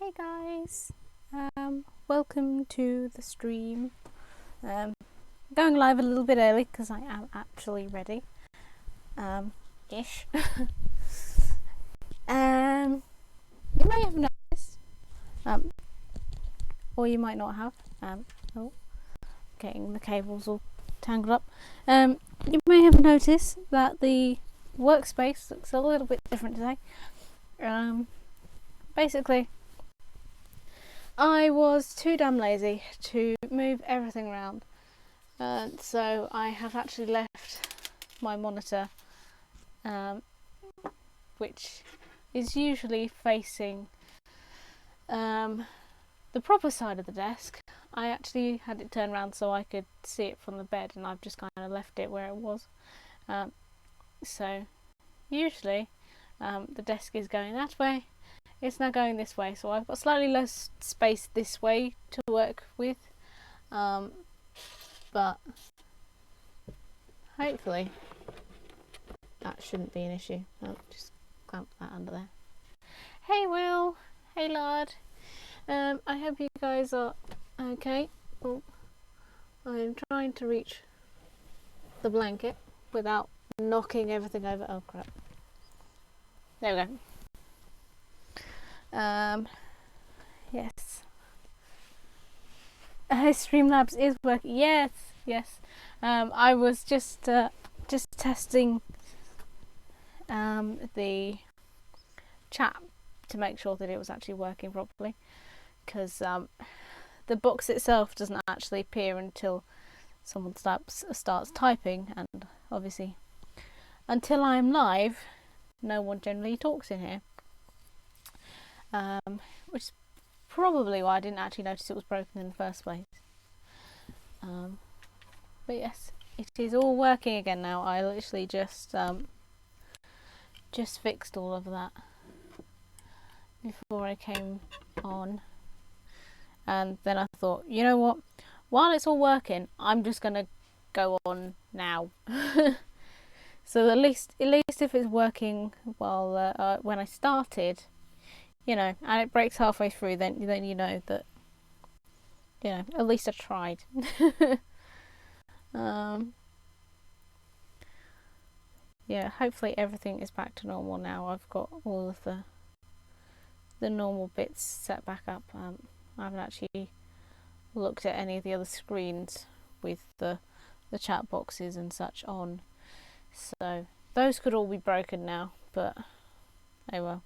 Hey guys, welcome to the stream. Going live a little bit early because I am actually ready. Ish. You may have noticed, or you might not have. Oh, getting the cables all tangled up. You may have noticed that the workspace looks a little bit different today. Basically, I was too damn lazy to move everything around, so I have actually left my monitor, which is usually facing the proper side of the desk. I actually had it turned around so I could see it from the bed, and I've just kind of left it where it was. So usually the desk is going that way. It's now going this way, so I've got slightly less space this way to work with, but hopefully that shouldn't be an issue. I'll just clamp that under there. Hey Will, hey lad. I hope you guys are okay. Oh, I'm trying to reach the blanket without knocking everything over. Oh crap. There we go. Yes. Streamlabs is working. Yes. I was just testing the chat to make sure that it was actually working properly, because the box itself doesn't actually appear until someone starts typing, and obviously until I'm live no one generally talks in here, which is probably why I didn't actually notice it was broken in the first place. But yes, it is all working again now. I literally just fixed all of that before I came on, and then I thought, you know what, while it's all working, I'm just gonna go on now. So at least if it's working while when I started, you know, and it breaks halfway through, then you know that, you know, at least I tried. Yeah, hopefully everything is back to normal now. I've got all of the normal bits set back up. I haven't actually looked at any of the other screens with the chat boxes and such on, so those could all be broken now, but oh well.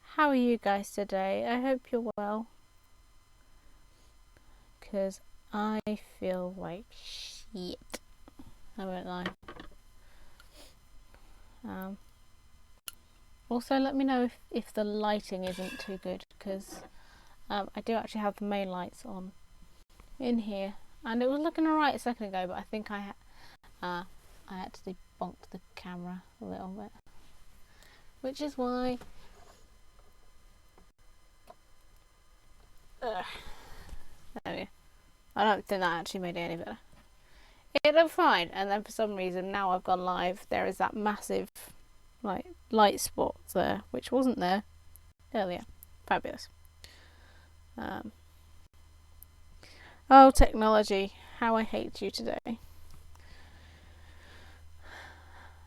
How are you guys today? I hope you're well, because I feel like shit, I won't lie. Also, let me know if the lighting isn't too good, because I do actually have the main lights on in here, and it was looking alright a second ago, but I think I actually bonked the camera a little bit, which is why I don't think that actually made it any better. It looked fine, and then for some reason now I've gone live, there is that massive like light spot there, which wasn't there earlier. Fabulous. Oh, technology, how I hate you today.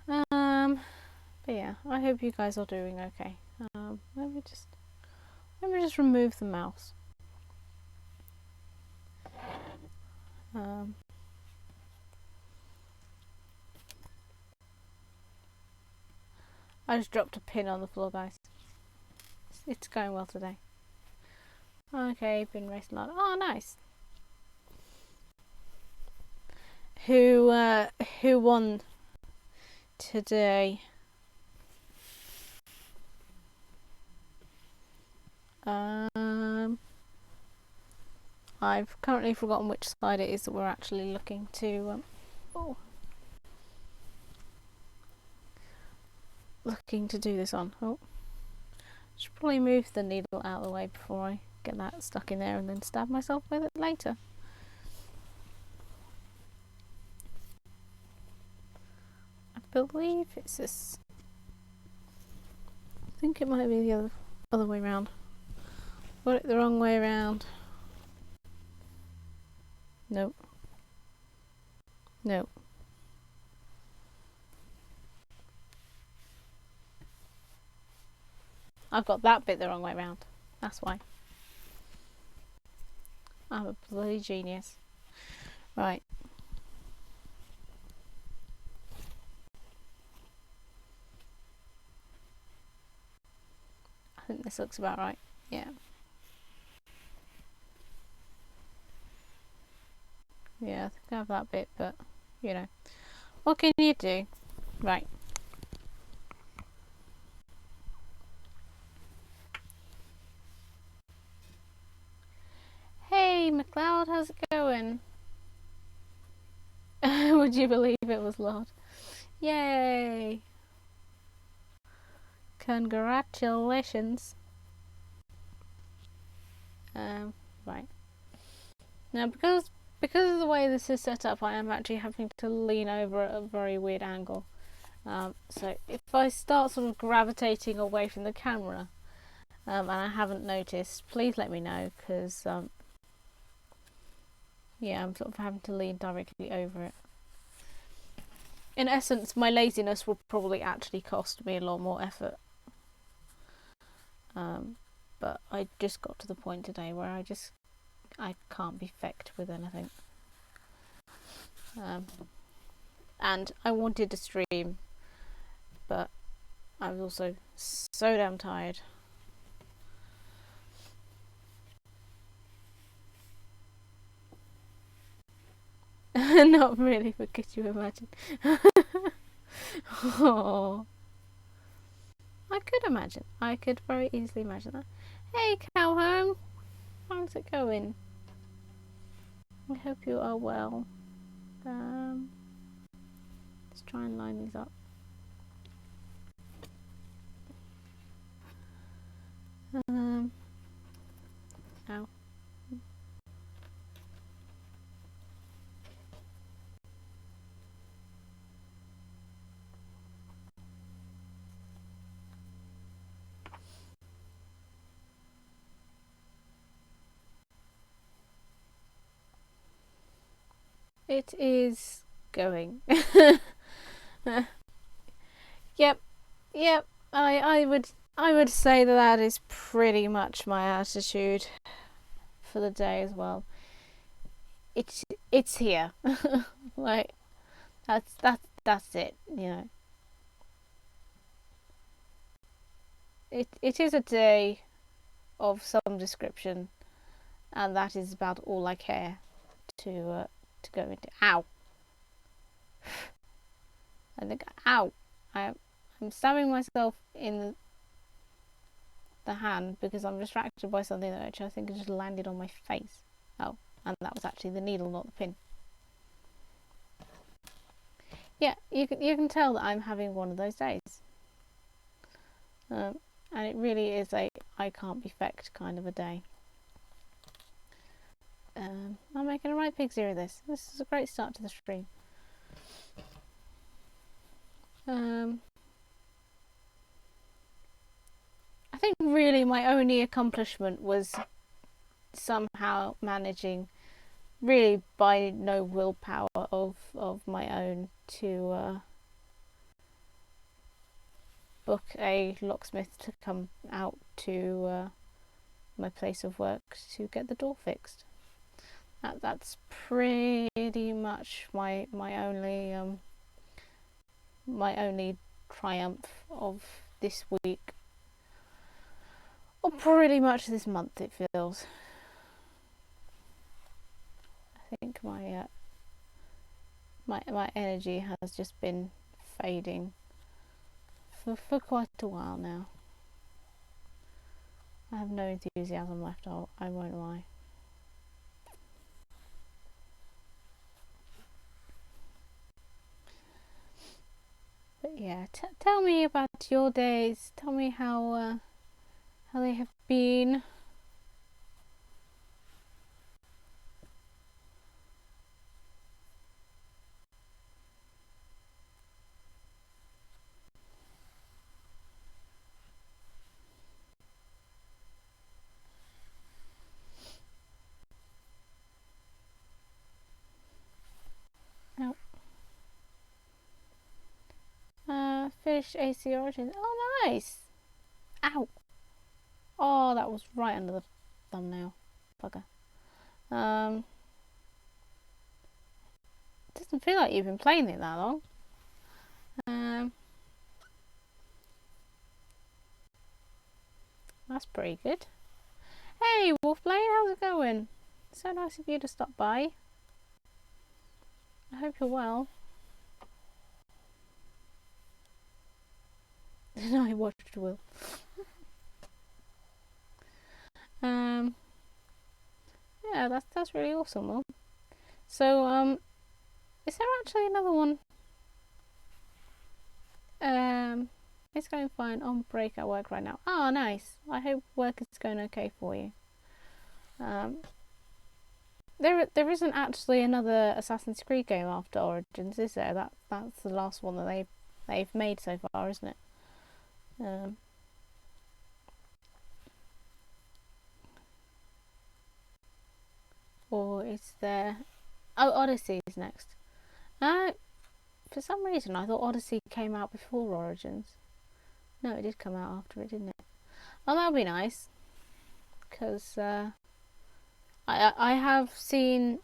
But yeah, I hope you guys are doing okay. Let me just remove the mouse. I just dropped a pin on the floor, guys. It's going well today. Okay, been racing a lot. Oh, nice. Who won today? I've currently forgotten which side it is that we're actually looking to looking to do this on. Oh, should probably move the needle out of the way before I get that stuck in there and then stab myself with it later. I believe it's this think it might be the other way round. Got it the wrong way around. Nope. Nope. I've got that bit the wrong way round. That's why. I'm a bloody genius. Right. I think this looks about right. Yeah. Yeah, I think I have that bit, but, you know. What can you do? Right. Hey, McLeod, how's it going? Would you believe it was Lord? Yay! Congratulations. Right. Now, because of the way this is set up, I am actually having to lean over at a very weird angle. So if I start sort of gravitating away from the camera, and I haven't noticed, please let me know, because yeah, I'm sort of having to lean directly over it. In essence, my laziness will probably actually cost me a lot more effort. But I just got to the point today where I can't be fecked with anything. And I wanted to stream, but I was also so damn tired. Not really, but could you imagine? Oh, I could imagine. I could very easily imagine that. Hey, Cowhome, how's it going? I hope you are well. Let's try and line these up. Ow. It is going. Yep. I would say that is pretty much my attitude for the day as well. It's here. Like that's it, you know. It is a day of some description, and that is about all I care to go into. Ow! I think ow! I'm stabbing myself in the hand because I'm distracted by something that which I think just landed on my face. Oh, and that was actually the needle, not the pin. Yeah, you can tell that I'm having one of those days. And it really is a I can't be fecked kind of a day. I'm making a right pig zero this. This is a great start to the stream. I think really my only accomplishment was somehow managing, really by no willpower of my own, to book a locksmith to come out to my place of work to get the door fixed. That's pretty much my only triumph of this week, or pretty much this month. It feels. I think my energy has just been fading for quite a while now. I have no enthusiasm left. I won't lie. But yeah, tell me about your days. Tell me how they have been. finished AC Origins. Oh, nice. Ow. Oh, that was right under the thumbnail. Bugger. Doesn't feel like you've been playing it that long. That's pretty good. Hey, Wolfblade, how's it going? So nice of you to stop by. I hope you're well. I watched Will. Yeah, that's really awesome, Will. So, is there actually another one? It's going fine. On break at work right now. Oh, nice. I hope work is going okay for you. There isn't actually another Assassin's Creed game after Origins, is there? That's the last one that they've made so far, isn't it? Or is there? Oh, Odyssey is next. For some reason I thought Odyssey came out before Origins. No, it did come out after it, didn't it? Oh, that'll be nice. Because I have seen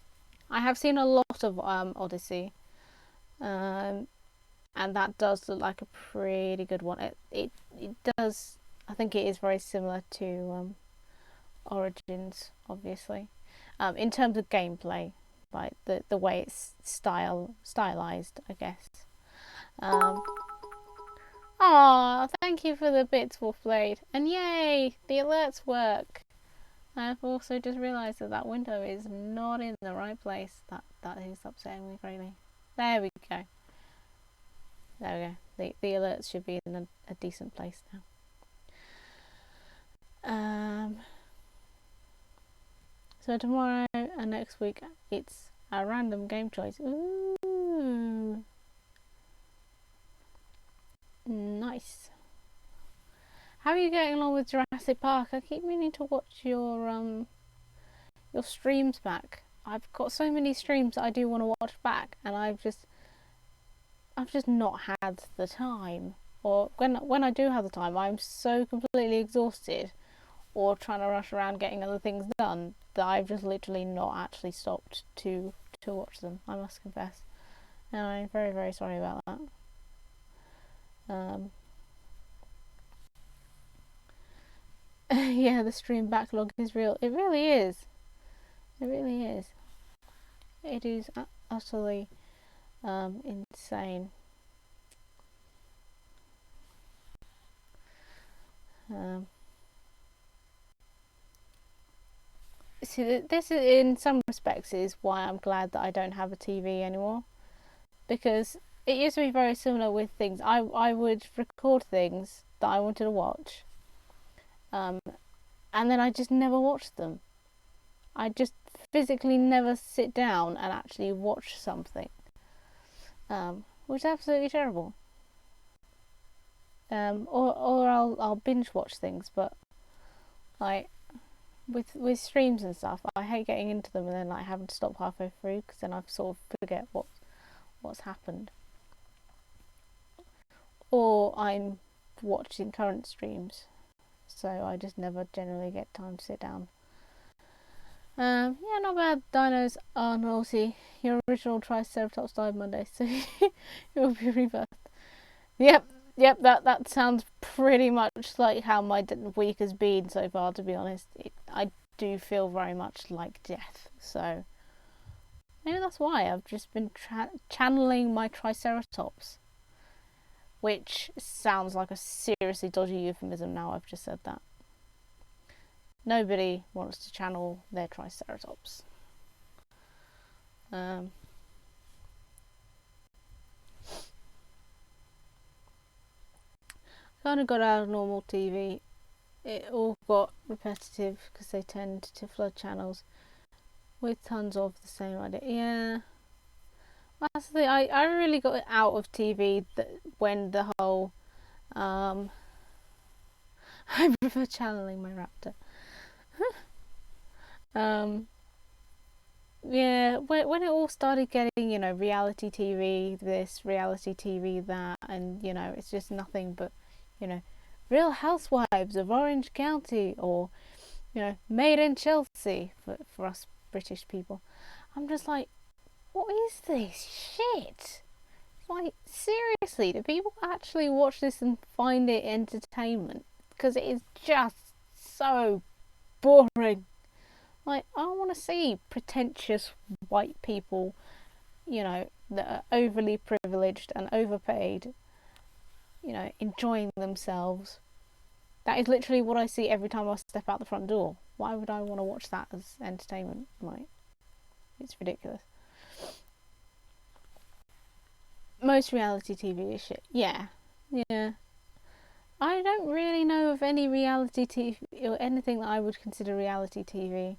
a lot of Odyssey, and that does look like a pretty good one. It does. I think it is very similar to Origins, obviously, in terms of gameplay, like the way it's stylized, I guess. Oh, thank you for the bits, Wolfblade, and yay, the alerts work. I've also just realised that window is not in the right place. That is upsetting me greatly. There we go. There we go. The alerts should be in a decent place now. So tomorrow and next week it's a random game choice. Ooh, nice. How are you getting along with Jurassic Park? I keep meaning to watch your streams back. I've got so many streams that I do want to watch back, and I've just not had the time. Or when I do have the time, I'm so completely exhausted, or trying to rush around getting other things done, that I've just literally not actually stopped to watch them. I must confess, and I'm very, very sorry about that. Yeah, the stream backlog is real. It really is. It really is. It is utterly insane. See, this is, in some respects, is why I'm glad that I don't have a TV anymore, because it used to be very similar with things. I would record things that I wanted to watch, and then I just never watched them. I just physically never sit down and actually watch something, which is absolutely terrible. Or I'll binge watch things, but like with streams and stuff, I hate getting into them and then like having to stop halfway through, because then I sort of forget what's happened. Or I'm watching current streams, so I just never generally get time to sit down. Yeah, not bad. Dinos are naughty. Your original Triceratops died Monday, so it will be rebirthed. Yep, that sounds pretty much like how my week has been so far, to be honest. I do feel very much like death, so maybe that's why I've just been channeling my Triceratops, which sounds like a seriously dodgy euphemism now I've just said that. Nobody wants to channel their Triceratops. Kind of got out of normal TV. It all got repetitive because they tend to flood channels with tons of the same idea. Yeah, that's the thing. I really got out of TV when the whole I prefer channeling my raptor. yeah, when it all started getting, reality TV this, reality TV that, and, it's just nothing but, you know, Real Housewives of Orange County, or, Made in Chelsea for us British people. I'm just like, what is this shit? Like, seriously, do people actually watch this and find it entertainment? Because it is just so boring. Like, I want to see pretentious white people, that are overly privileged and overpaid, enjoying themselves. That is literally what I see every time I step out the front door. Why would I want to watch that as entertainment? Like, it's ridiculous. Most reality TV is shit. Yeah. Yeah. I don't really know of any reality TV or anything that I would consider reality TV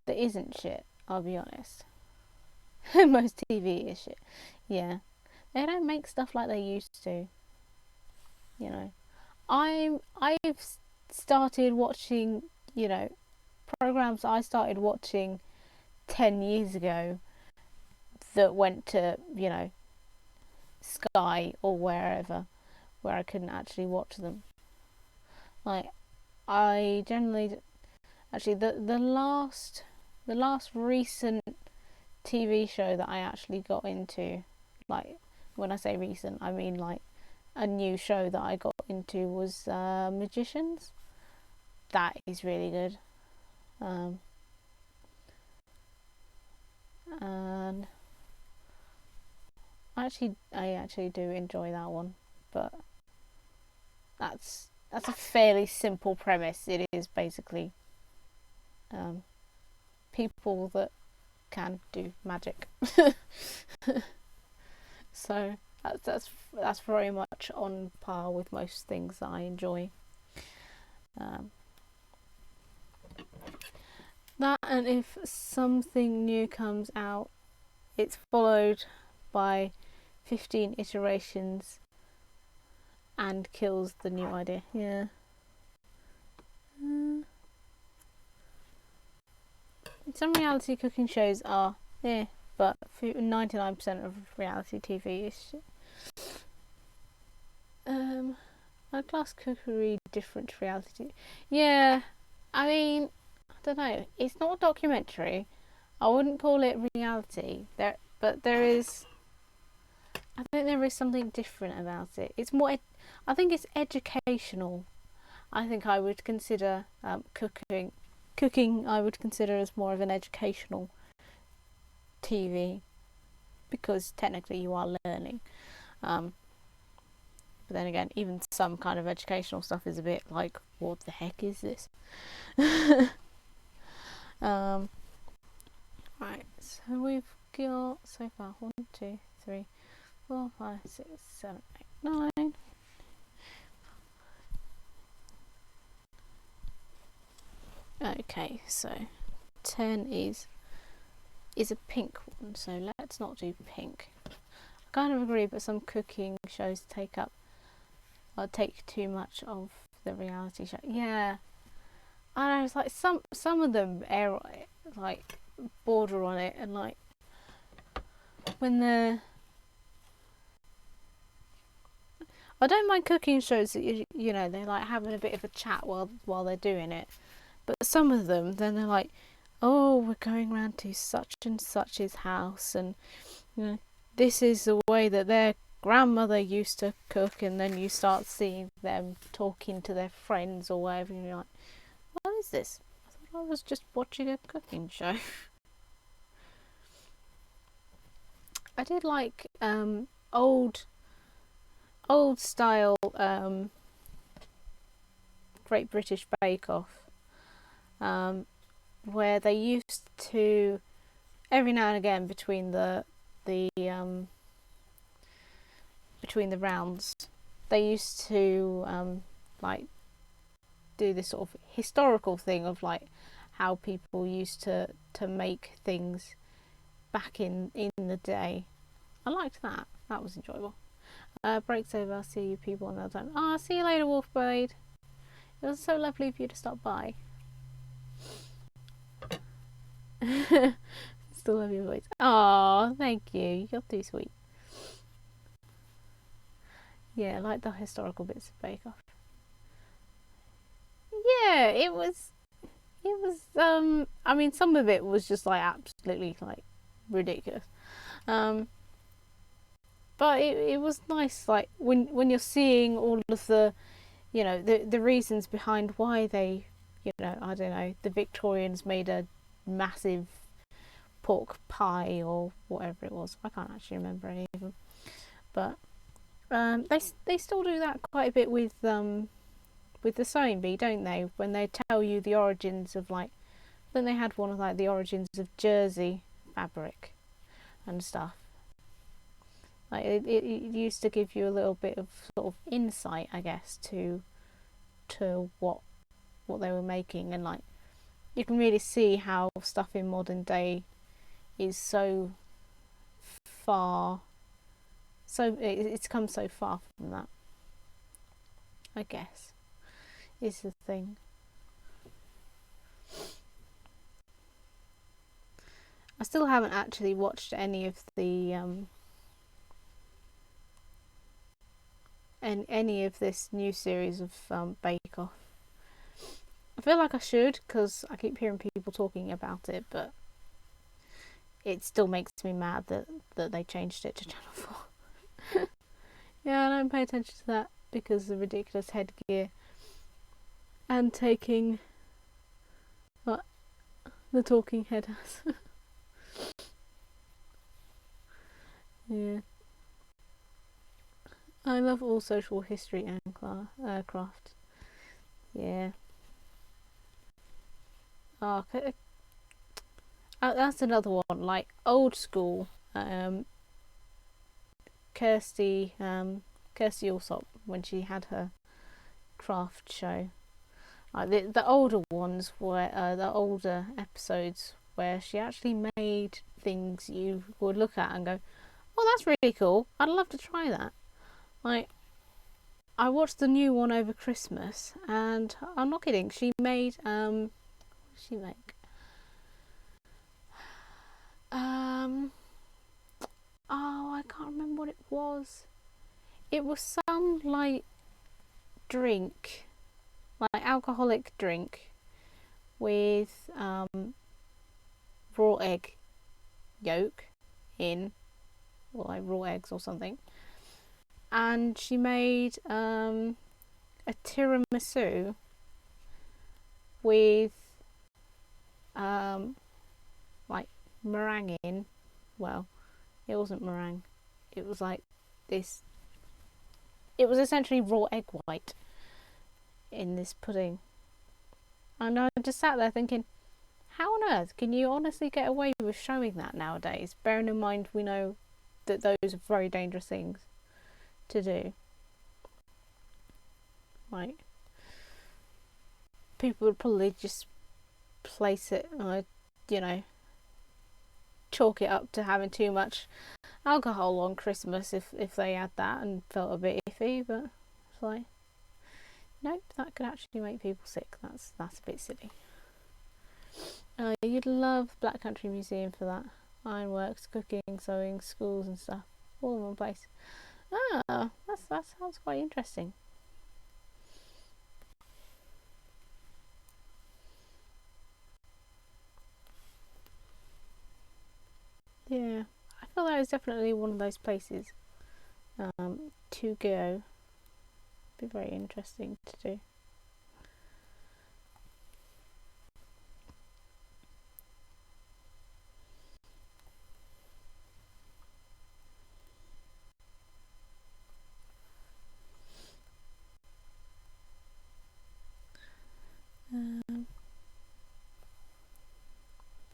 that isn't shit, I'll be honest. Most TV is shit. Yeah. They don't make stuff like they used to. I've started watching, programs I started watching 10 years ago that went to, Sky or wherever, where I couldn't actually watch them. Like, I generally, actually, the last recent TV show that I actually got into, like, when I say recent, I mean like a new show that I got into, was Magicians. That is really good. And I actually do enjoy that one, but that's a fairly simple premise. It is basically people that can do magic. So that's very much on par with most things that I enjoy. That, and if something new comes out, it's followed by 15 iterations and kills the new idea. Yeah. Some reality cooking shows are, but 99% of reality TV is shit. I'd class cookery different to reality. Yeah, I mean, I don't know. It's not a documentary. I wouldn't call it reality. But there is. I think there is something different about it. It's more. I think it's educational. I think I would consider cooking. Cooking, I would consider as more of an educational TV, because technically you are learning. But then again, even some kind of educational stuff is a bit like, what the heck is this? Right, so we've got so far 1, 2, 3, 4, 5, 6, 7, 8, 9. Okay, so 10 is a pink one, so let's not do pink. I kind of agree, but some cooking shows take too much of the reality show. Yeah, I know, it's like some of them air like border on it, and like when I don't mind cooking shows that they're like having a bit of a chat while they're doing it, but some of them, then they're like, oh, we're going round to such and such's house, and this is the way that their grandmother used to cook, and then you start seeing them talking to their friends or whatever, and you're like, what is this? I thought I was just watching a cooking show. I did like old style Great British Bake Off, where they used to, every now and again between the rounds, they used to like do this sort of historical thing of like how people used to make things back in the day. I liked that. That was enjoyable. Breaks over. I'll see you people another time. I'll see you later, Wolfblade. It was so lovely of you to stop by. Still love your voice. Oh, thank you. You're too sweet. Yeah, I like the historical bits of Bake Off. Yeah, it was. It was. I mean, some of it was just like absolutely like ridiculous. Um, but it was nice. Like when you're seeing all of the, the reasons behind why they, I don't know, the Victorians made a massive pork pie or whatever it was. I can't actually remember any of them, but they still do that quite a bit with the sewing bee, don't they? When they tell you the origins of like, then they had one of like the origins of jersey fabric and stuff. Like it used to give you a little bit of sort of insight, I guess, to what they were making, and like you can really see how stuff in modern day is so far, so it's come so far from that, I guess, is the thing. I still haven't actually watched any of the any of this new series of Bake Off. I feel like I should, because I keep hearing people talking about it, but it still makes me mad that they changed it to Channel 4. Yeah, I don't pay attention to that because of the ridiculous headgear and taking what the talking head has. Yeah. I love all social history and craft. Yeah. Oh, that's another one. Like old school. Kirsty Allsop, when she had her craft show. Like the older ones were the older episodes where she actually made things you would look at and go, "Oh, that's really cool. I'd love to try that." Like, I watched the new one over Christmas, and I'm not kidding. She made what did she make? Oh, I can't remember what it was. It was some like drink, like alcoholic drink with raw egg yolk in, or like raw eggs or something. And she made a tiramisu with like meringue in. Well, it wasn't meringue. It was like this. It was essentially raw egg white in this pudding. And I just sat there thinking, how on earth can you honestly get away with showing that nowadays? Bearing in mind we know that those are very dangerous things to do. Like, people would probably just place it, chalk it up to having too much alcohol on Christmas if they had that and felt a bit iffy, but it's like, nope, that could actually make people sick. That's a bit silly. You'd love Black Country Museum for that. Ironworks, cooking, sewing, schools and stuff, all in one place. Ah, that sounds quite interesting. Yeah, I feel that is definitely one of those places to go. Be very interesting to do.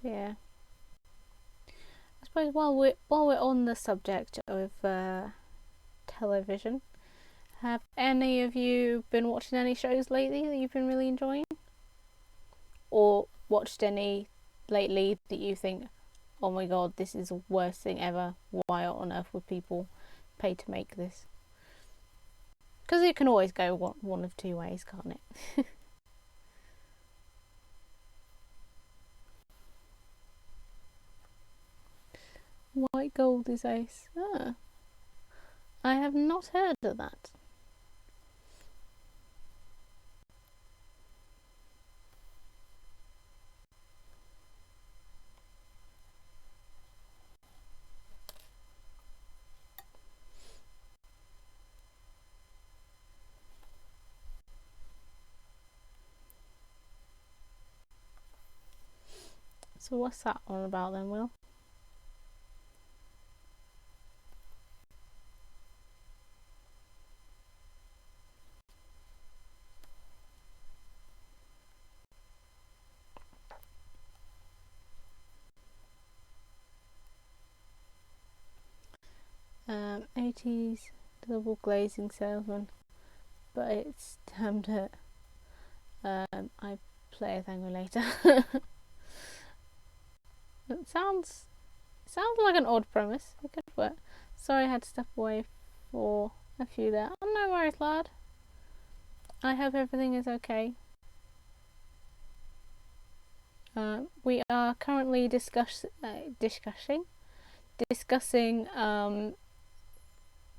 Yeah. I suppose while we're on the subject of television, have any of you been watching any shows lately that you've been really enjoying? Or watched any lately that you think, oh my god, this is the worst thing ever. Why on earth would people pay to make this? Because it can always go one of two ways, can't it? Gold is ace. Ah, I have not heard of that. So what's that one about then, Will? '80s double glazing salesman, but it's termed it. I play a thing later. It sounds like an odd premise. It could work. Sorry, I had to step away for a few there. Oh, no worries, lad. I hope everything is okay. We are currently discussing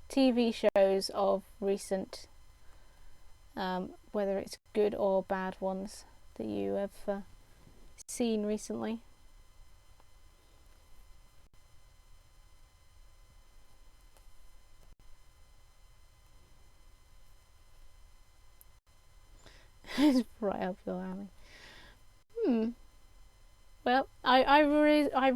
TV shows of recent, whether it's good or bad ones that you have seen recently. It's right up your alley. Well, I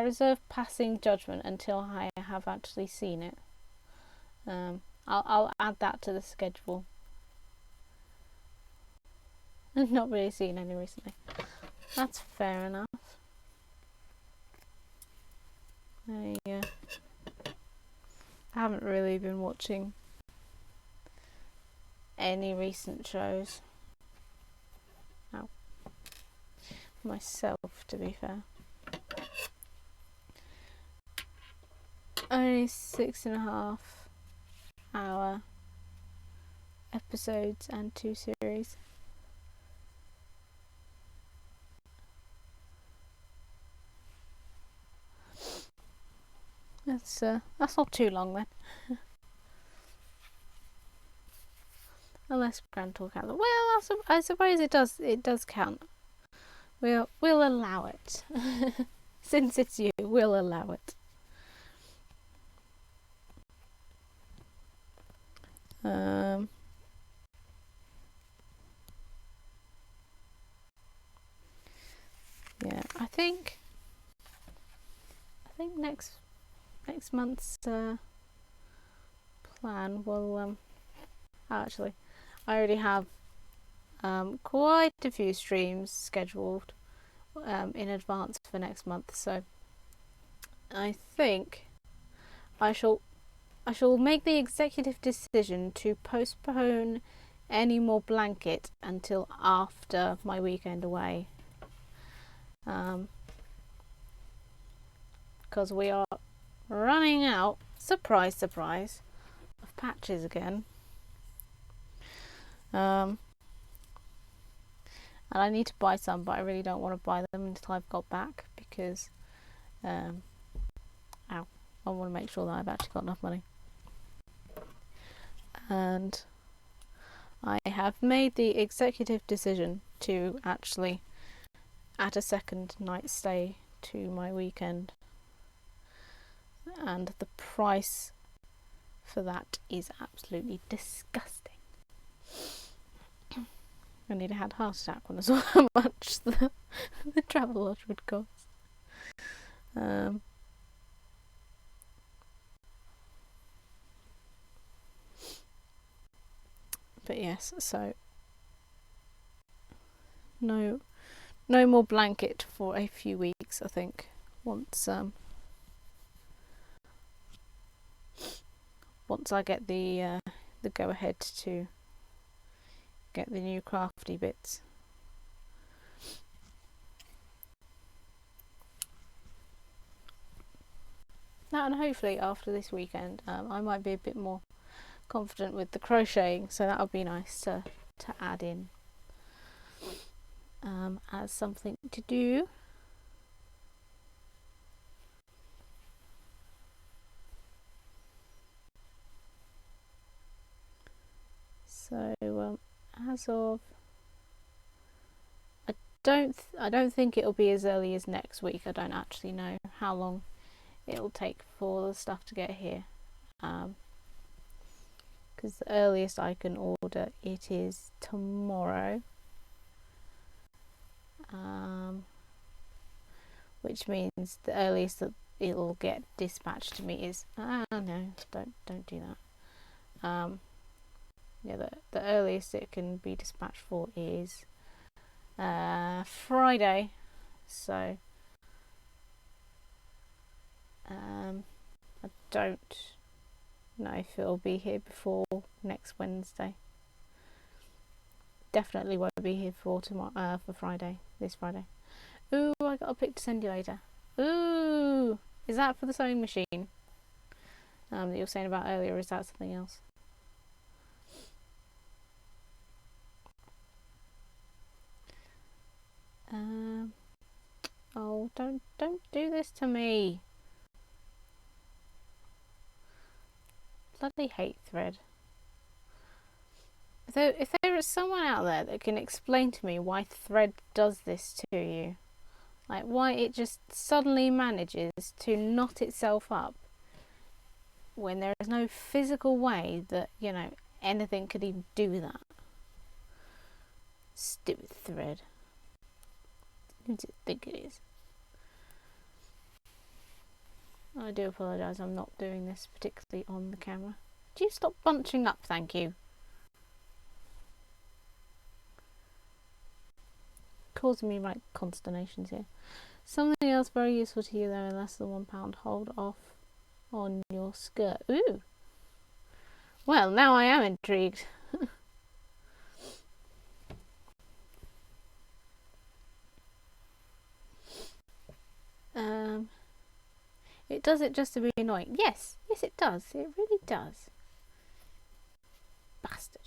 reserve passing judgment until I have actually seen it. I'll add that to the schedule. I've not really seen any recently. That's fair enough. I haven't really been watching any recent shows. Ow. Myself, to be fair. Only 6.5 hour episodes and 2 series. That's not too long then. Unless parental count. Well, I suppose it does count. We'll allow it. Since it's you, we'll allow it. Yeah, I think next month's plan will actually, I already have quite a few streams scheduled in advance for next month, so I think I shall make the executive decision to postpone any more blanket until after my weekend away, because we are running out, surprise surprise, of patches again, and I need to buy some, but I really don't want to buy them until I've got back, because I want to make sure that I've actually got enough money. And I have made the executive decision to actually add a second night stay to my weekend, and the price for that is absolutely disgusting. I nearly had a heart attack when I saw how much the Travelodge would cost. But yes, so no more blanket for a few weeks, I think. Once I get the go ahead to get the new crafty bits. Now, and hopefully after this weekend, I might be a bit more confident with the crocheting, so that would be nice to add in as something to do. So as of, I don't think it'll be as early as next week. I don't actually know how long it'll take for the stuff to get here. Because the earliest I can order it is tomorrow. Which means the earliest that it'll get dispatched to me is no, don't do that. Yeah, the earliest it can be dispatched for is Friday. So I don't know if it'll be here before next Wednesday. Definitely won't be here for tomorrow. For Friday, this Friday. Ooh, I got a pic to send you later. Ooh, is that for the sewing machine that you were saying about earlier, or is that something else? Oh, don't do this to me. Bloody hate Thread. If there is someone out there that can explain to me why Thread does this to you, like why it just suddenly manages to knot itself up when there is no physical way that, you know, anything could even do that. Stupid Thread. Who does it think it is? I do apologise, I'm not doing this particularly on the camera. Do you stop bunching up, thank you? Causing me right consternations here. Something else very useful to you though in less than £1. Hold off on your skirt. Ooh! Well, now I am intrigued. It does it just to be annoying. Yes, it does. It really does. Bastard.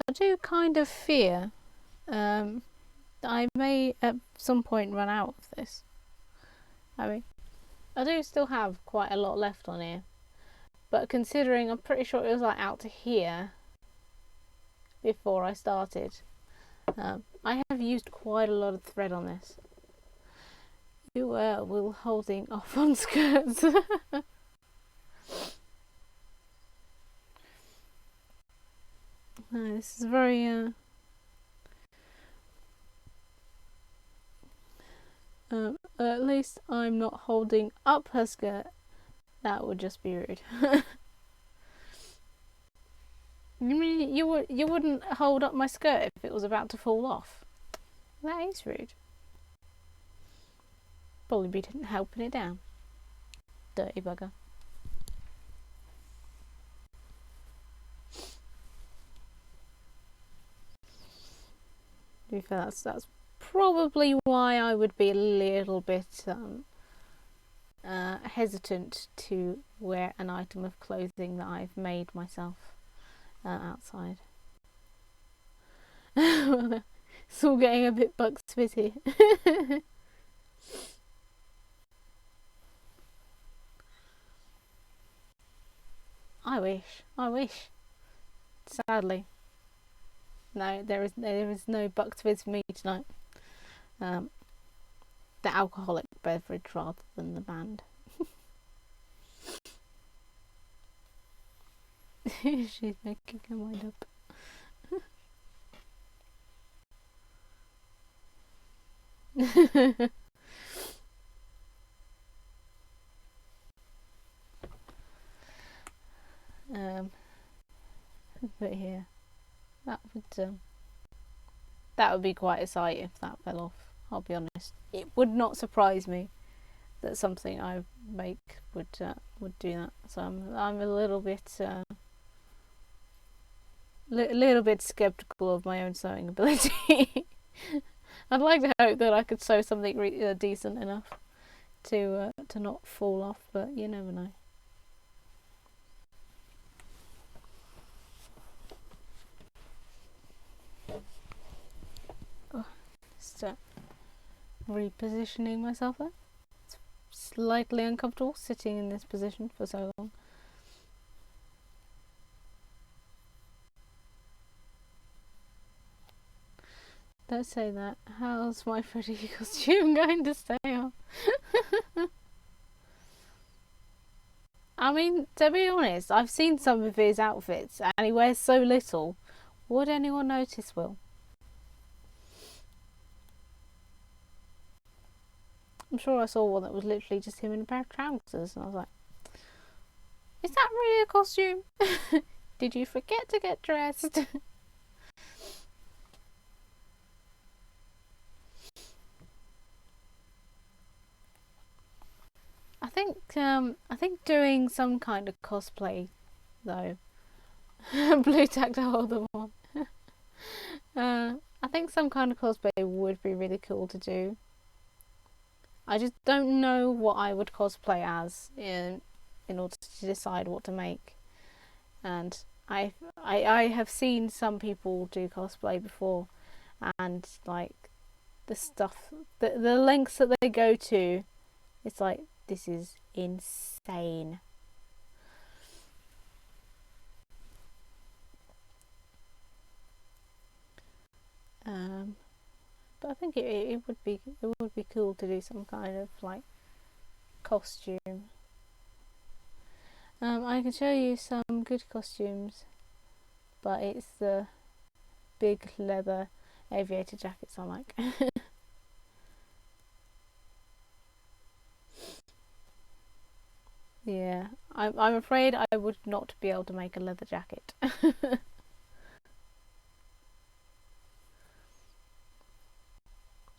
I do kind of fear I may at some point run out of this. I mean, I do still have quite a lot left on here, but considering I'm pretty sure it was like out to here before I started, I have used quite a lot of thread on this. You will holding off on skirts. No, this is very at least I'm not holding up her skirt. That would just be rude. You mean you wouldn't hold up my skirt if it was about to fall off? That is rude. Probably be helping it down. Dirty bugger. To be fair, that's probably why I would be a little bit hesitant to wear an item of clothing that I've made myself outside. It's all getting a bit Bugs Fizzy. I wish. Sadly. No, there is no Bucks Fizz for me tonight. The alcoholic beverage rather than the band. She's making her mind up. But yeah, that would be quite a sight if that fell off. I'll be honest. It would not surprise me that something I make would do that. So I'm a little bit little bit skeptical of my own sewing ability. I'd like to hope that I could sew something decent enough to not fall off, but you never know. repositioning myself there. It's slightly uncomfortable sitting in this position for so long. Don't say that. How's my Freddy costume going to stay on? I mean, to be honest, I've seen some of his outfits and he wears so little. Would anyone notice, Will? I'm sure I saw one that was literally just him in a pair of trousers and I was like, is that really a costume? Did you forget to get dressed? I think doing some kind of cosplay though. Blue tack to hold them on. I think some kind of cosplay would be really cool to do. I just don't know what I would cosplay as in order to decide what to make. And I have seen some people do cosplay before, and like the stuff, the lengths that they go to, it's like, this is insane. But I think it would be cool to do some kind of like costume. I can show you some good costumes, but it's the big leather aviator jackets I like. Yeah, I'm afraid I would not be able to make a leather jacket.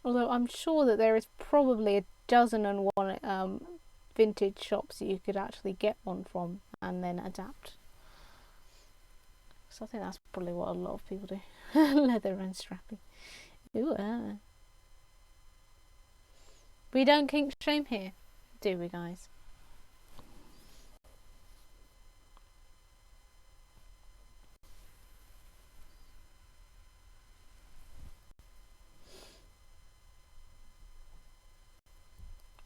Although I'm sure that there is probably a dozen and one vintage shops you could actually get one from and then adapt. So I think that's probably what a lot of people do. Leather and strappy. Ooh, we don't kink shame here, do we, guys?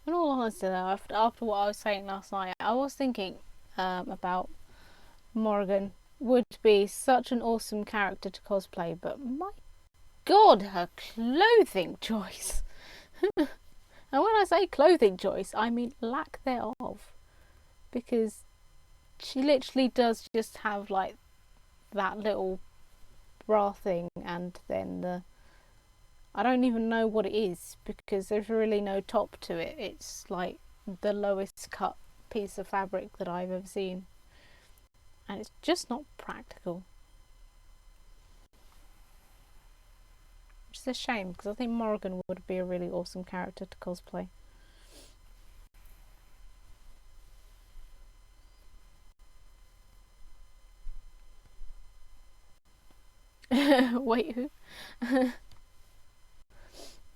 In all honesty though, after what I was saying last night, I was thinking about Morrigan would be such an awesome character to cosplay, but my god, her clothing choice. And when I say clothing choice, I mean lack thereof. Because she literally does just have like that little bra thing and then the... I don't even know what it is because there's really no top to it. It's like the lowest cut piece of fabric that I've ever seen. And it's just not practical. Which is a shame because I think Morrigan would be a really awesome character to cosplay. Wait, who?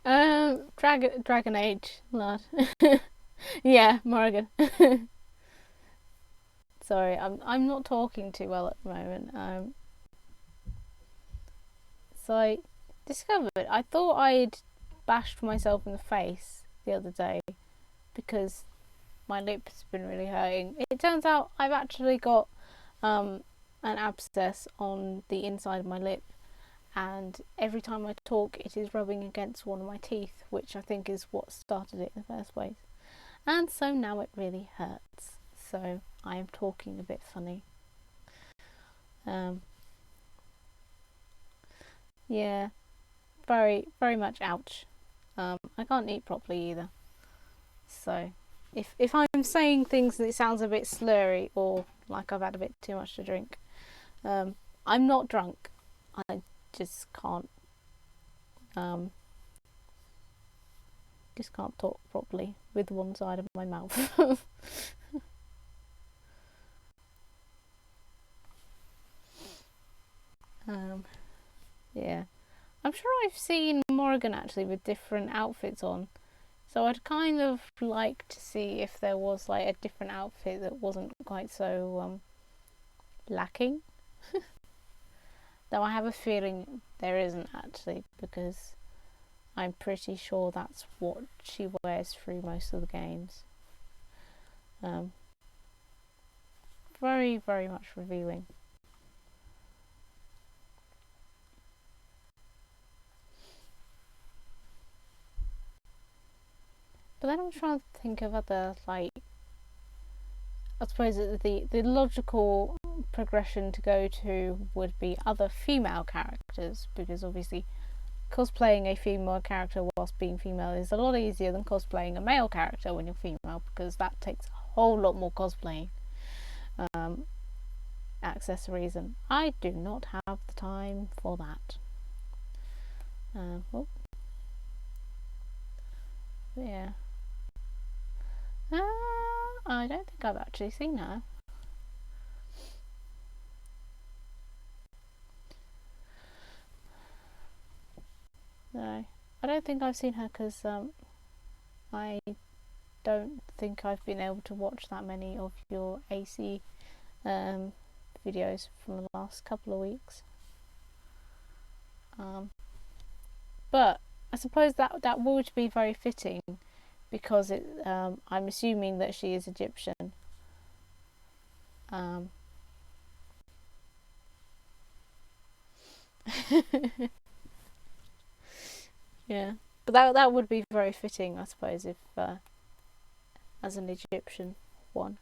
Dragon Age, lad. Yeah, Morrigan. Sorry, I'm not talking too well at the moment. So I discovered I thought I'd bashed myself in the face the other day because my lip's been really hurting. It turns out I've actually got an abscess on the inside of my lip, and every time I talk it is rubbing against one of my teeth, which I think is what started it in the first place. And so now it really hurts. So I am talking a bit funny. Yeah, very, very much ouch. I can't eat properly either. So if I'm saying things that it sounds a bit slurry or like I've had a bit too much to drink, I'm not drunk. I just can't talk properly with one side of my mouth. Yeah, I'm sure I've seen Morrigan actually with different outfits on, so I'd kind of like to see if there was like a different outfit that wasn't quite so lacking. Though I have a feeling there isn't actually, because I'm pretty sure that's what she wears through most of the games. Very, very much revealing. But then I'm trying to think of other, like, I suppose the logical progression to go to would be other female characters, because obviously cosplaying a female character whilst being female is a lot easier than cosplaying a male character when you're female, because that takes a whole lot more cosplaying accessories, and I do not have the time for that. Yeah. I don't think I've actually seen her. No, I don't think I've seen her because I don't think I've been able to watch that many of your AC videos from the last couple of weeks. But I suppose that would be very fitting, because I'm assuming that she is Egyptian. Yeah, but that would be very fitting, I suppose, if as an Egyptian one.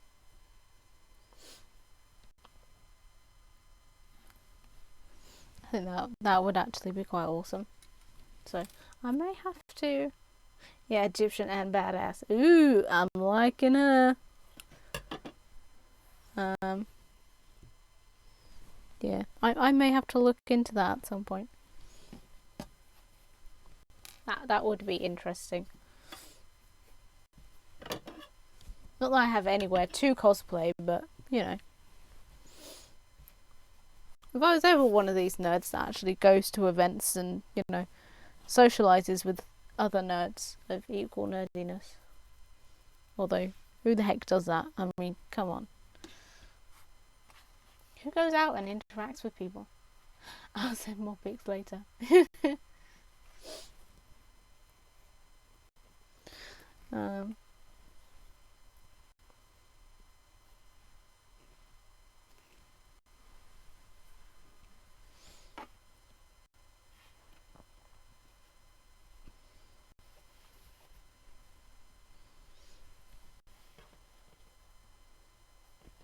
I think that would actually be quite awesome. So I may have to. Yeah, Egyptian and badass. Ooh, I'm liking her. Yeah, I may have to look into that at some point. That would be interesting. Not that I have anywhere to cosplay, but you know, if I was ever one of these nerds that actually goes to events and, you know, socializes with other nerds of equal nerdiness. Although, who the heck does that? I mean, come on. Who goes out and interacts with people? I'll send more pics later.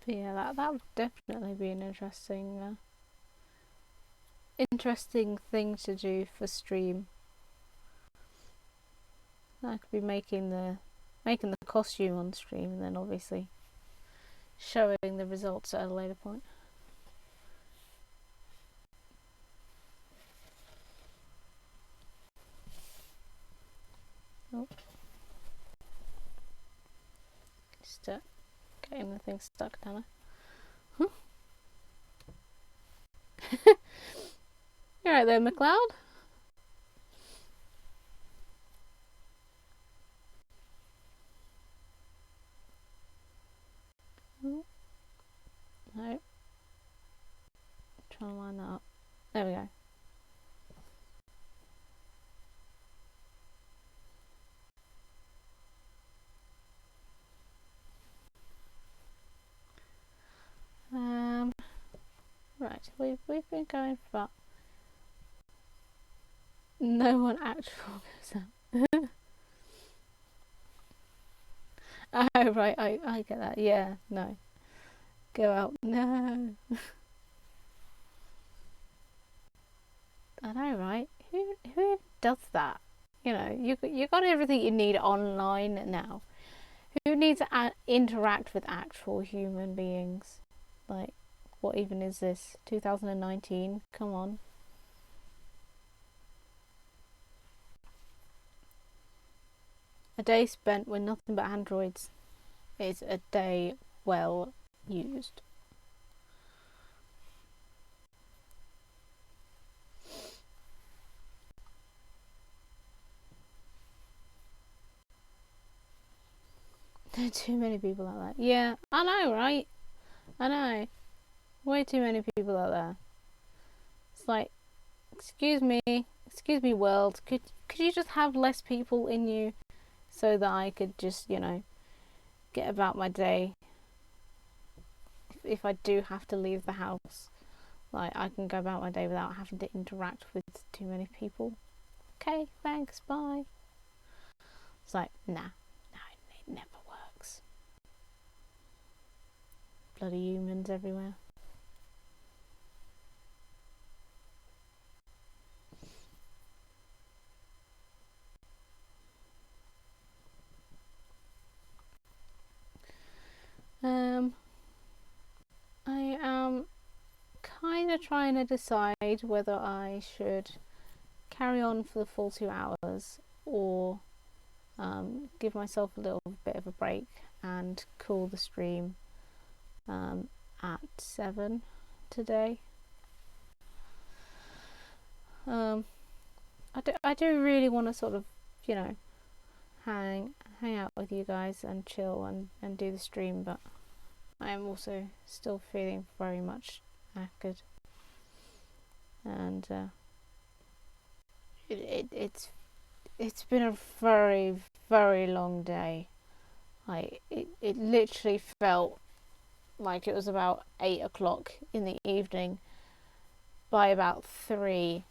But yeah, that would definitely be an interesting thing to do for stream. I could be making the costume on stream, and then obviously showing the results at a later point. Oh. Just getting the thing stuck down there. You're right there, McLeod. No. Trying to line that up. There we go. Right, we've been going for about. No one actual goes out. Oh right, I get that. Yeah, no. Go out. No. I know, right? Who does that? You know, you got everything you need online now. Who needs to interact with actual human beings? Like, what even is this? 2019? Come on. A day spent with nothing but androids is a day well used. There are too many people out there. Yeah, I know, right? I know. Way too many people out there. It's like, excuse me, excuse me, world, could you just have less people in you so that I could just, get about my day? If I do have to leave the house, like, I can go about my day without having to interact with too many people. Okay, thanks, bye. It's like, nah, it never works. Bloody humans everywhere. I am kind of trying to decide whether I should carry on for the full 2 hours or give myself a little bit of a break and call the stream at 7 today. I do really want to sort of, hang out with you guys and chill and do the stream, but I am also still feeling very much knackered, and it's been a very, very long day. It literally felt like it was about 8 o'clock in the evening by about 3.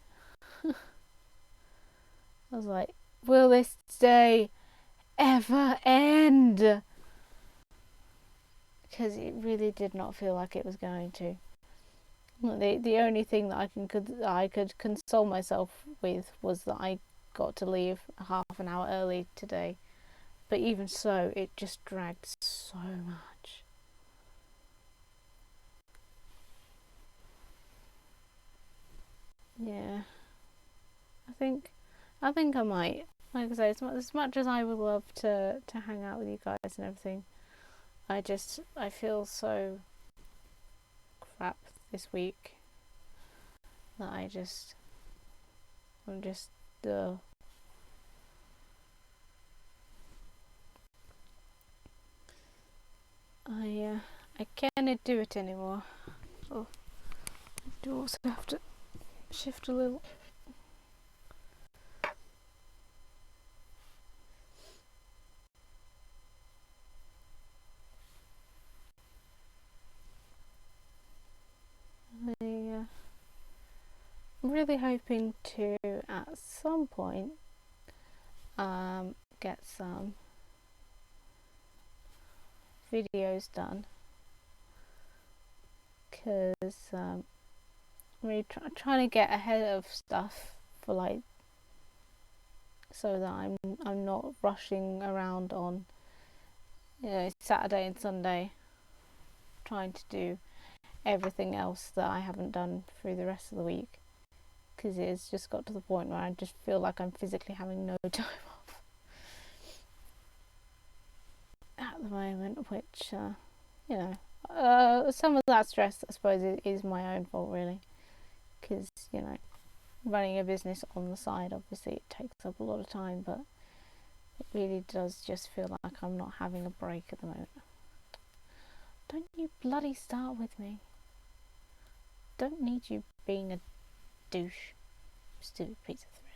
I was like, will this day ever end? Because it really did not feel like it was going to. The only thing that I could console myself with was that I got to leave half an hour early today. But even so, it just dragged so much. Yeah, I think I might. Like I say, as much as I would love to hang out with you guys and everything, I feel so crap this week that I'm just I cannot do it anymore. Oh, I do also have to shift a little. I'm really hoping to at some point get some videos done, because I'm really trying to get ahead of stuff for, like, so that I'm not rushing around on Saturday and Sunday trying to do everything else that I haven't done through the rest of the week, because it's just got to the point where I just feel like I'm physically having no time off at the moment, which some of that stress, I suppose, is my own fault, really, because running a business on the side, obviously it takes up a lot of time, but it really does just feel like I'm not having a break at the moment. Don't you bloody start with me. Don't need you being a douche. Stupid piece of thread.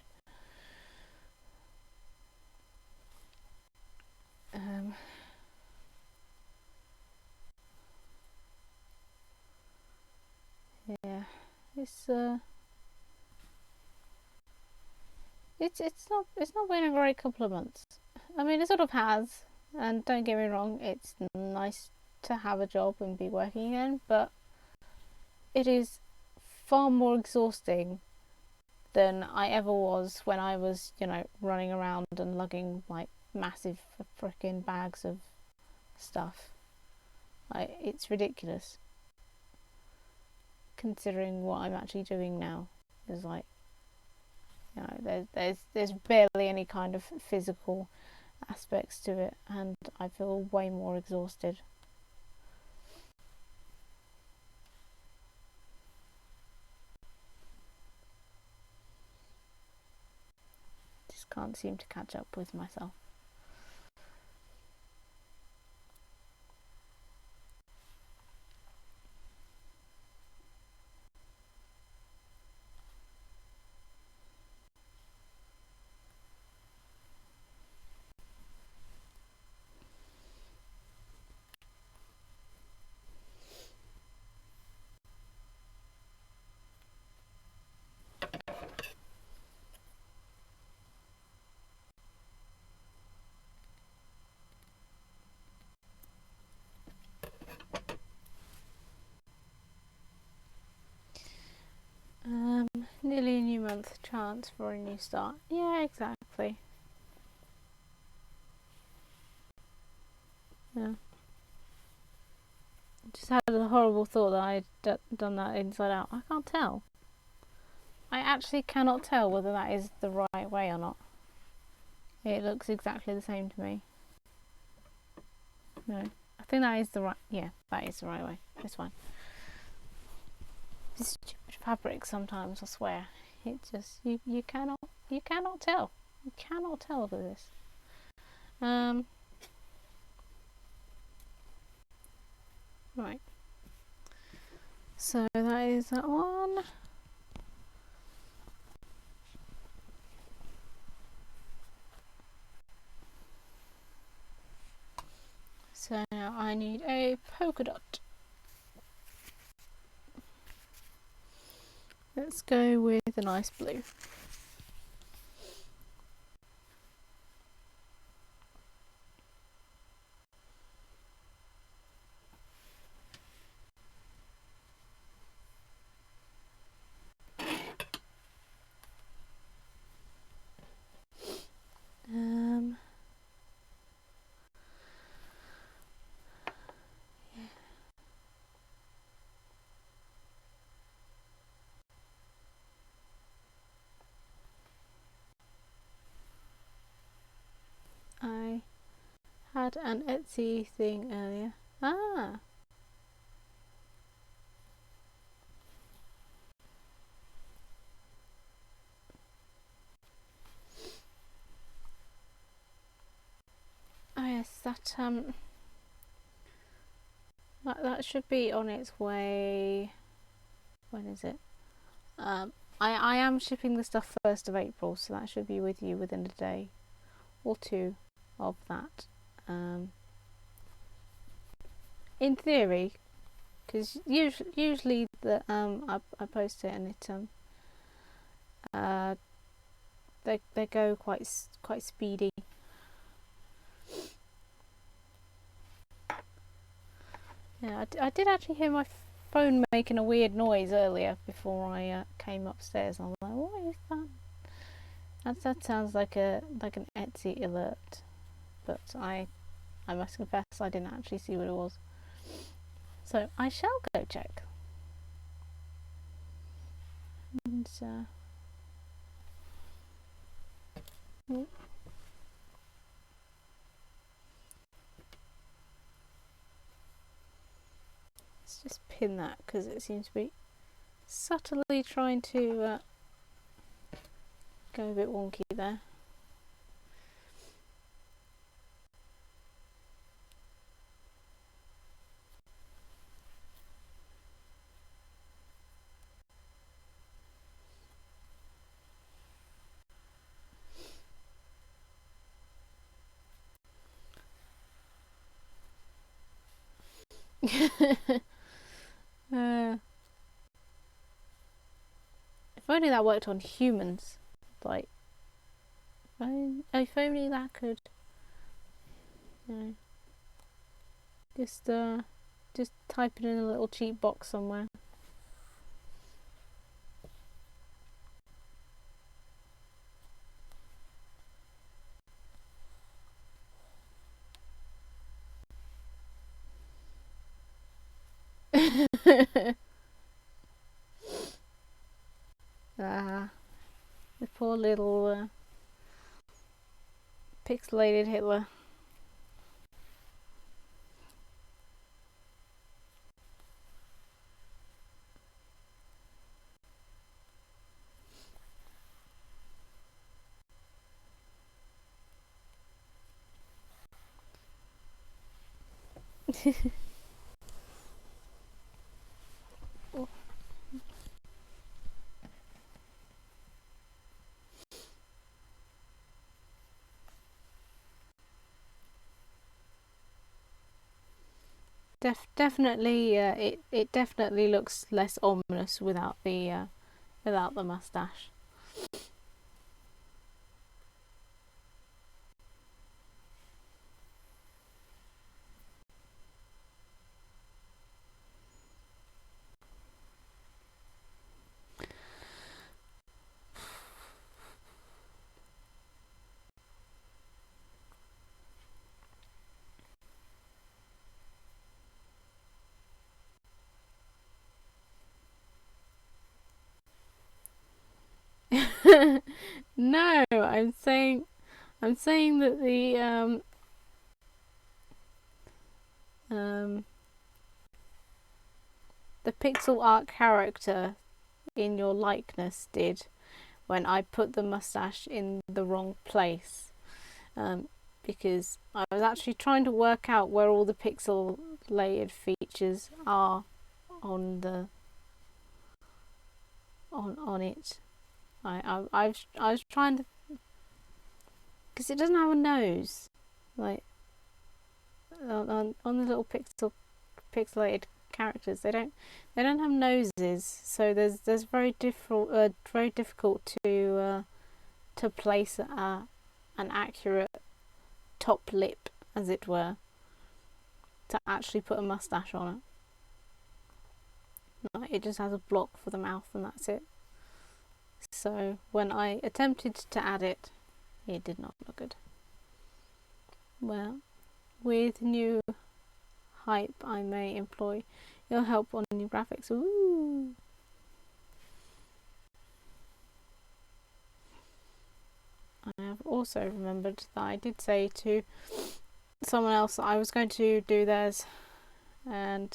Yeah, it's not been a great couple of months. I mean, it sort of has, and don't get me wrong, it's nice to have a job and be working again, but it is far more exhausting than I ever was when I was, running around and lugging like massive freaking bags of stuff. It's ridiculous, considering what I'm actually doing now. There's like, there's barely any kind of physical aspects to it, and I feel way more exhausted. Just can't seem to catch up with myself. Nearly a new month, chance for a new start. Yeah, exactly. Yeah. Just had a horrible thought that I'd done that inside out. I can't tell. I actually cannot tell whether that is the right way or not. It looks exactly the same to me. No, I think that is the right. Yeah, that is the right way. This one. This stupid fabric. Sometimes I swear, it just you cannot tell. You cannot tell with this. Right. So that is that one. So now I need a polka dot. Let's go with a nice blue. I had an Etsy thing earlier. Ah. Oh yes, that should be on its way. When is it? I am shipping the stuff 1st of April, so that should be with you within a day or two of that. In theory, because usually I post it and it they go quite speedy. Yeah, I did actually hear my phone making a weird noise earlier before I came upstairs. I was like, what is that? That sounds like an Etsy alert, but I must confess I didn't actually see what it was. So I shall go check. And, let's just pin that because it seems to be subtly trying to go a bit wonky there. If only that worked on humans. Like, if only that could, you know, just type it in a little cheap box somewhere. The poor little pixelated Hitler. Definitely, it definitely looks less ominous without the mustache. No, I'm saying that the pixel art character in your likeness did when I put the mustache in the wrong place. Because I was actually trying to work out where all the pixelated features are on the on it. I was trying to, because it doesn't have a nose, like on the little pixelated characters. They don't have noses, so there's very difficult to place an accurate top lip, as it were, to actually put a mustache on it. No, it just has a block for the mouth and that's it. So when I attempted to add it, it did not look good. Well, with new hype I may employ your help on new graphics. Ooh. I have also remembered that I did say to someone else that I was going to do theirs, and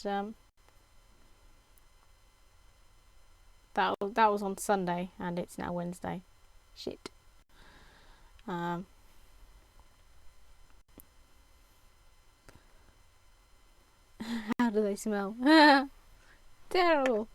that was on Sunday, and it's now Wednesday. Shit. How do they smell? Terrible.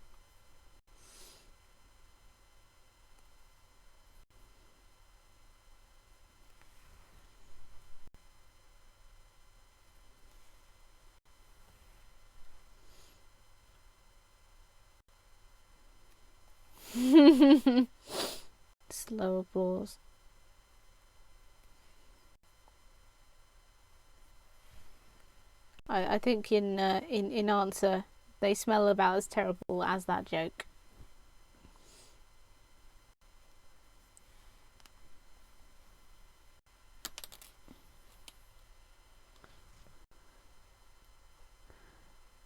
Slow applause. I think in answer they smell about as terrible as that joke.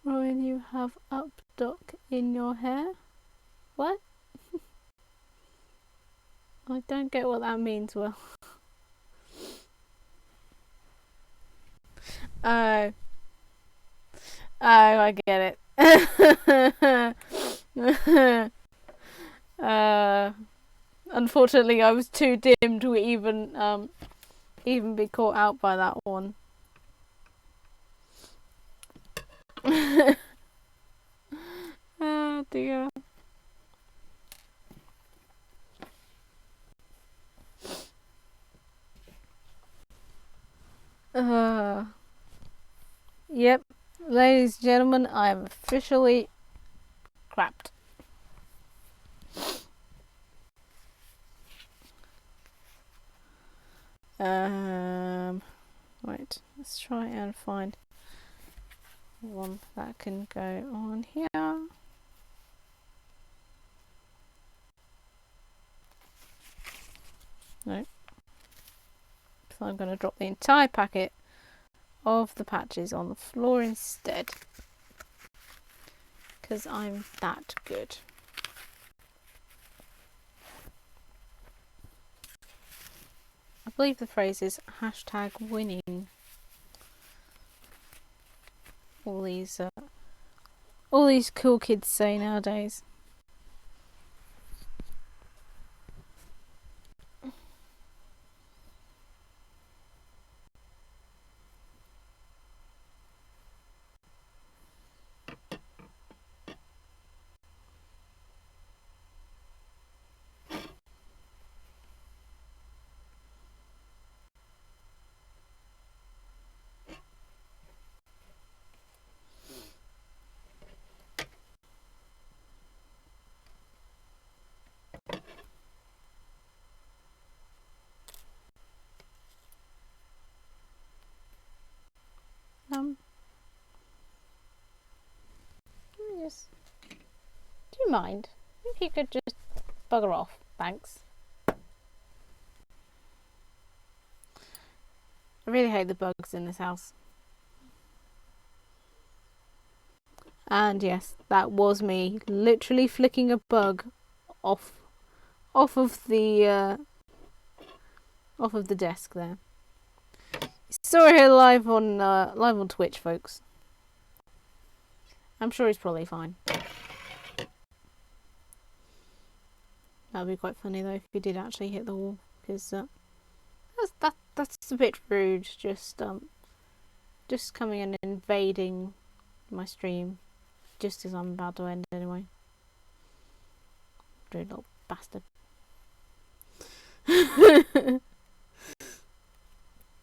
Rowan, you have updock in your hair? What? I don't get what that means, Will. Oh. Oh, I get it. Unfortunately, I was too dim to even be caught out by that one. Oh dear. Yep, ladies and gentlemen, I am officially crapped. Right, let's try and find one that can go on here. No. So I'm going to drop the entire packet of the patches on the floor instead, because I'm that good. I believe the phrase is #winning. All these cool kids say nowadays. Do you mind if you could just bugger off? Thanks. I really hate the bugs in this house. And yes, that was me literally flicking a bug off of the off of the desk there. Saw it here live on Twitch, folks. I'm sure he's probably fine. That'd be quite funny though if he did actually hit the wall, because that's a bit rude. Just coming and invading my stream just as I'm about to end anyway. Rude little bastard.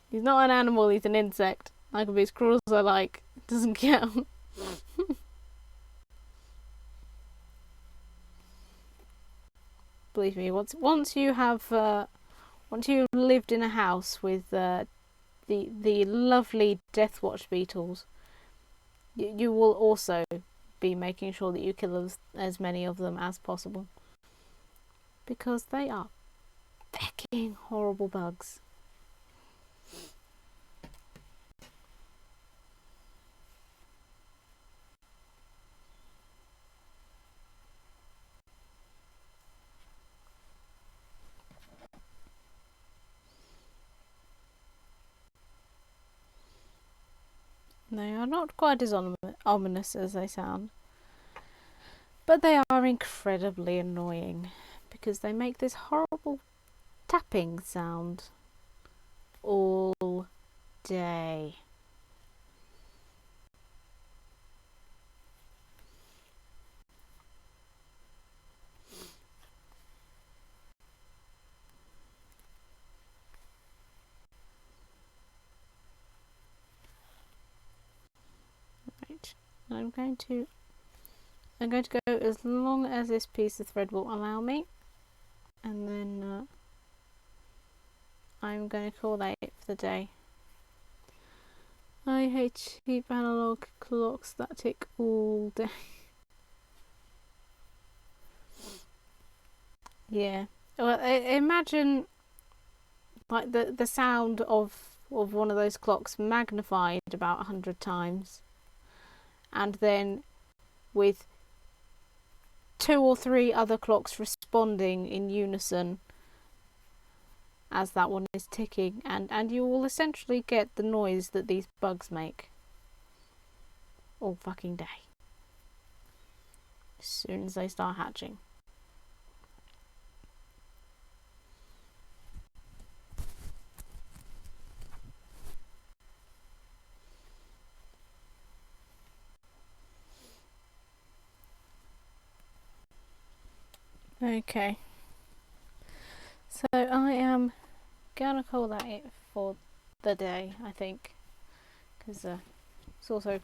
He's not an animal, he's an insect. I can be as cruel as I like. It doesn't count. Believe me, once you've lived in a house with the lovely Deathwatch beetles, you will also be making sure that you kill as many of them as possible, because they are fucking horrible bugs. They are not quite as ominous as they sound, but they are incredibly annoying because they make this horrible tapping sound all day. Right, I'm going to go as long as this piece of thread will allow me, and then I'm going to call that it for the day. I hate cheap analog clocks that tick all day. Yeah. Well, imagine like the sound of one of those clocks magnified about 100 times, and then with 2 or 3 other clocks responding in unison as that one is ticking, and you will essentially get the noise that these bugs make all fucking day as soon as they start hatching. Okay, so I am gonna call that it for the day, I think, because it's also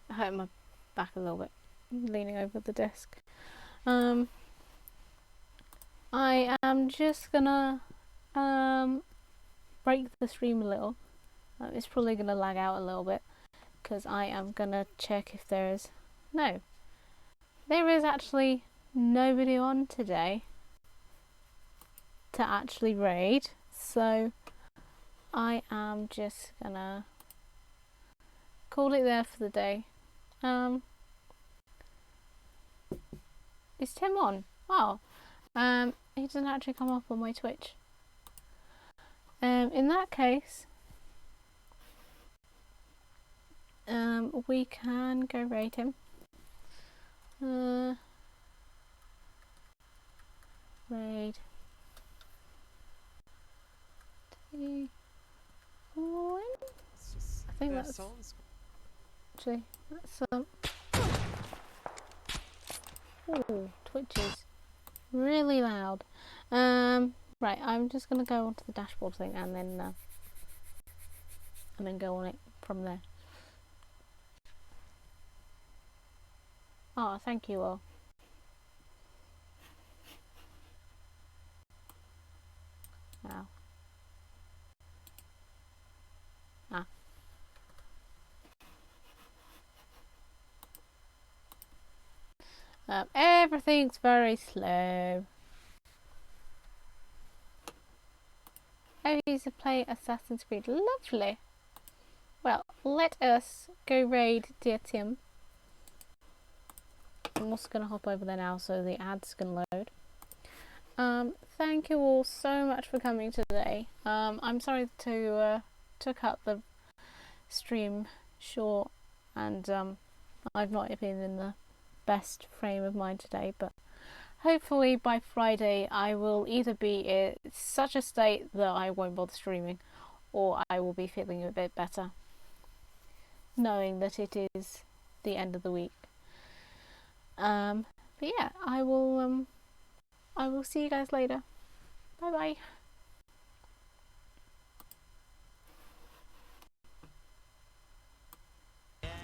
hurting my back a little bit, leaning over the desk. I am just gonna break the stream a little. It's probably gonna lag out a little bit because I am gonna check if there is actually nobody on today to actually raid, so I am just gonna call it there for the day. Is Tim on? Oh, he doesn't actually come up on my Twitch. In that case, we can go raid him. Raid. I think that's actually ooh, Twitch is really loud. Right, I'm just gonna go onto the dashboard thing and then go on it from there. Oh, thank you all. Wow. Everything's very slow. I used to play Assassin's Creed. Lovely. Well, let us go raid dear Tim. I'm also going to hop over there now so the ads can load. Thank you all so much for coming today. I'm sorry to cut the stream short, and I've not been in the best frame of mind today, but hopefully by Friday I will either be in such a state that I won't bother streaming, or I will be feeling a bit better, knowing that it is the end of the week. But yeah, I will see you guys later. Bye bye.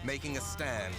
Making a stand.